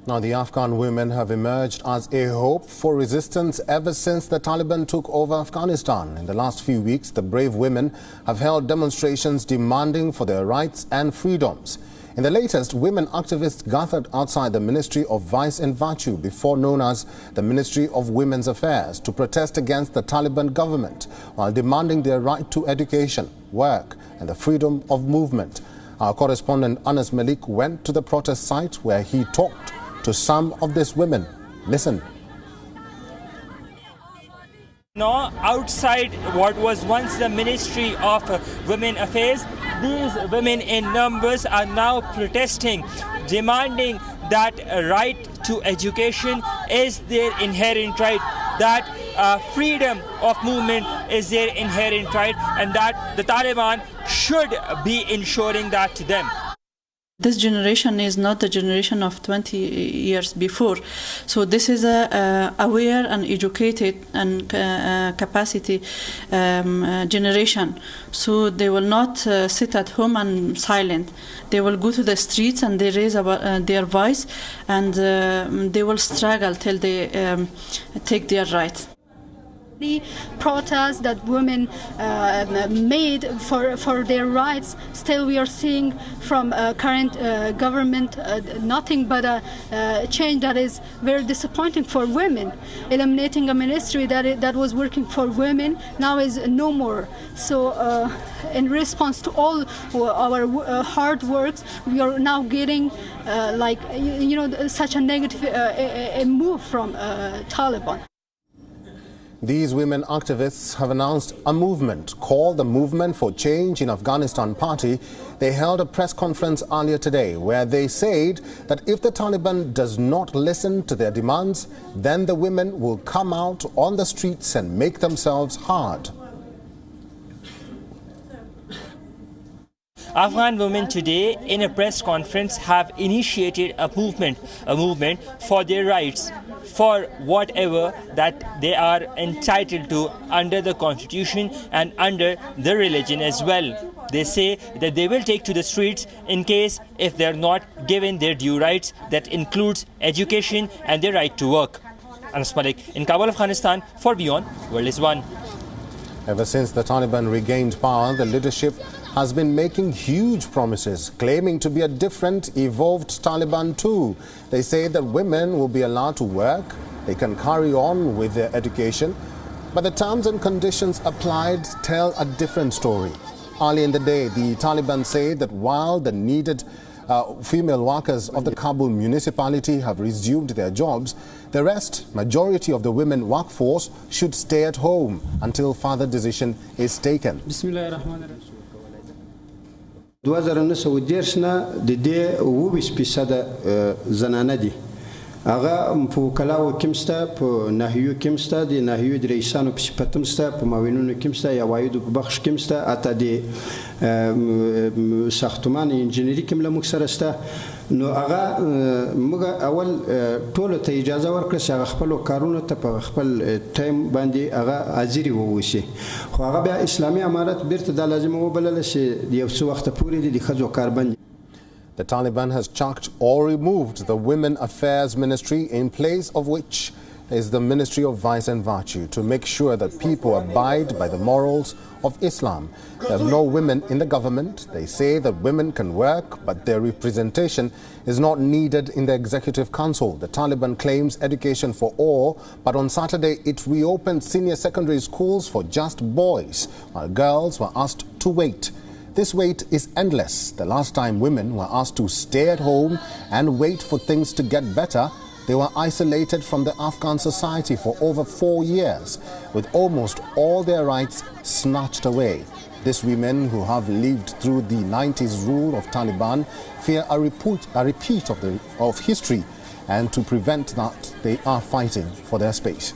Now, the Afghan women have emerged as a hope for resistance ever since the Taliban took over Afghanistan. In the last few weeks, the brave women have held demonstrations demanding for their rights and freedoms. In the latest, women activists gathered outside the Ministry of Vice and Virtue, before known as the Ministry of Women's Affairs, to protest against the Taliban government while demanding their right to education, work and the freedom of movement. Our correspondent Anas Malik went to the protest site where he talked to some of these women. Listen. Now, outside what was once the Ministry of Women Affairs, these women in numbers are now protesting, demanding that a right to education is their inherent right, that freedom of movement is their inherent right, and that the Taliban should be ensuring that to them. This generation is not the generation of 20 years before. So this is a aware and educated and capacity generation. So they will not sit at home and silent. They will go to the streets and they raise their voice, and they will struggle till they take their rights. The protests that women made for their rights, still we are seeing from current government nothing but a change that is very disappointing for women. Eliminating a ministry that was working for women now is no more. So in response to all our hard works, we are now getting such a negative a move from Taliban. These women activists have announced a movement called the Movement for Change in Afghanistan Party. They held a press conference earlier today where they said that if the Taliban does not listen to their demands, then the women will come out on the streets and make themselves heard. Afghan women today in a press conference have initiated a movement for their rights, for whatever that they are entitled to under the constitution and under the religion as well. They say that they will take to the streets in case if they are not given their due rights, that includes education and their right to work. Anas Malik in Kabul, Afghanistan, for WION World is One. Ever since the Taliban regained power, the leadership has been making huge promises, claiming to be a different, evolved Taliban too. They say that women will be allowed to work, they can carry on with their education, but the terms and conditions applied tell a different story. Early in the day, the Taliban say that while the needed female workers of the Kabul municipality have resumed their jobs, the majority of the women workforce should stay at home until further decision is taken. 2019 نه د دې 20% زنانه دي هغه په کلاو کې مسته په ناحیو کې مسته د ناحیو د رئیسانو په صفت مسته په معاونونو کې مسته یا وایدو په بخش کې مسته اته د ساختمان انجنیری کې مله مکسره سته نو هغه موږ اول ټول ته اجازه ورکړه چې هغه خپل کارونه ته په خپل ټایم باندې هغه حاضری ووسی خو هغه بیا اسلامي امارت بیرته د لازم وبلل چې د یو څه وخت پورې د خځو کار باندې. The Taliban has chucked or removed the Women Affairs Ministry, in place of which is the Ministry of Vice and Virtue, to make sure that people abide by the morals of Islam. There are no women in the government. They say that women can work, but their representation is not needed in the Executive Council. The Taliban claims education for all, but on Saturday it reopened senior secondary schools for just boys, while girls were asked to wait. This wait is endless. The last time women were asked to stay at home and wait for things to get better, they were isolated from the Afghan society for over 4 years, with almost all their rights snatched away. These women, who have lived through the 90s rule of Taliban, fear a repeat of history, and to prevent that, they are fighting for their space.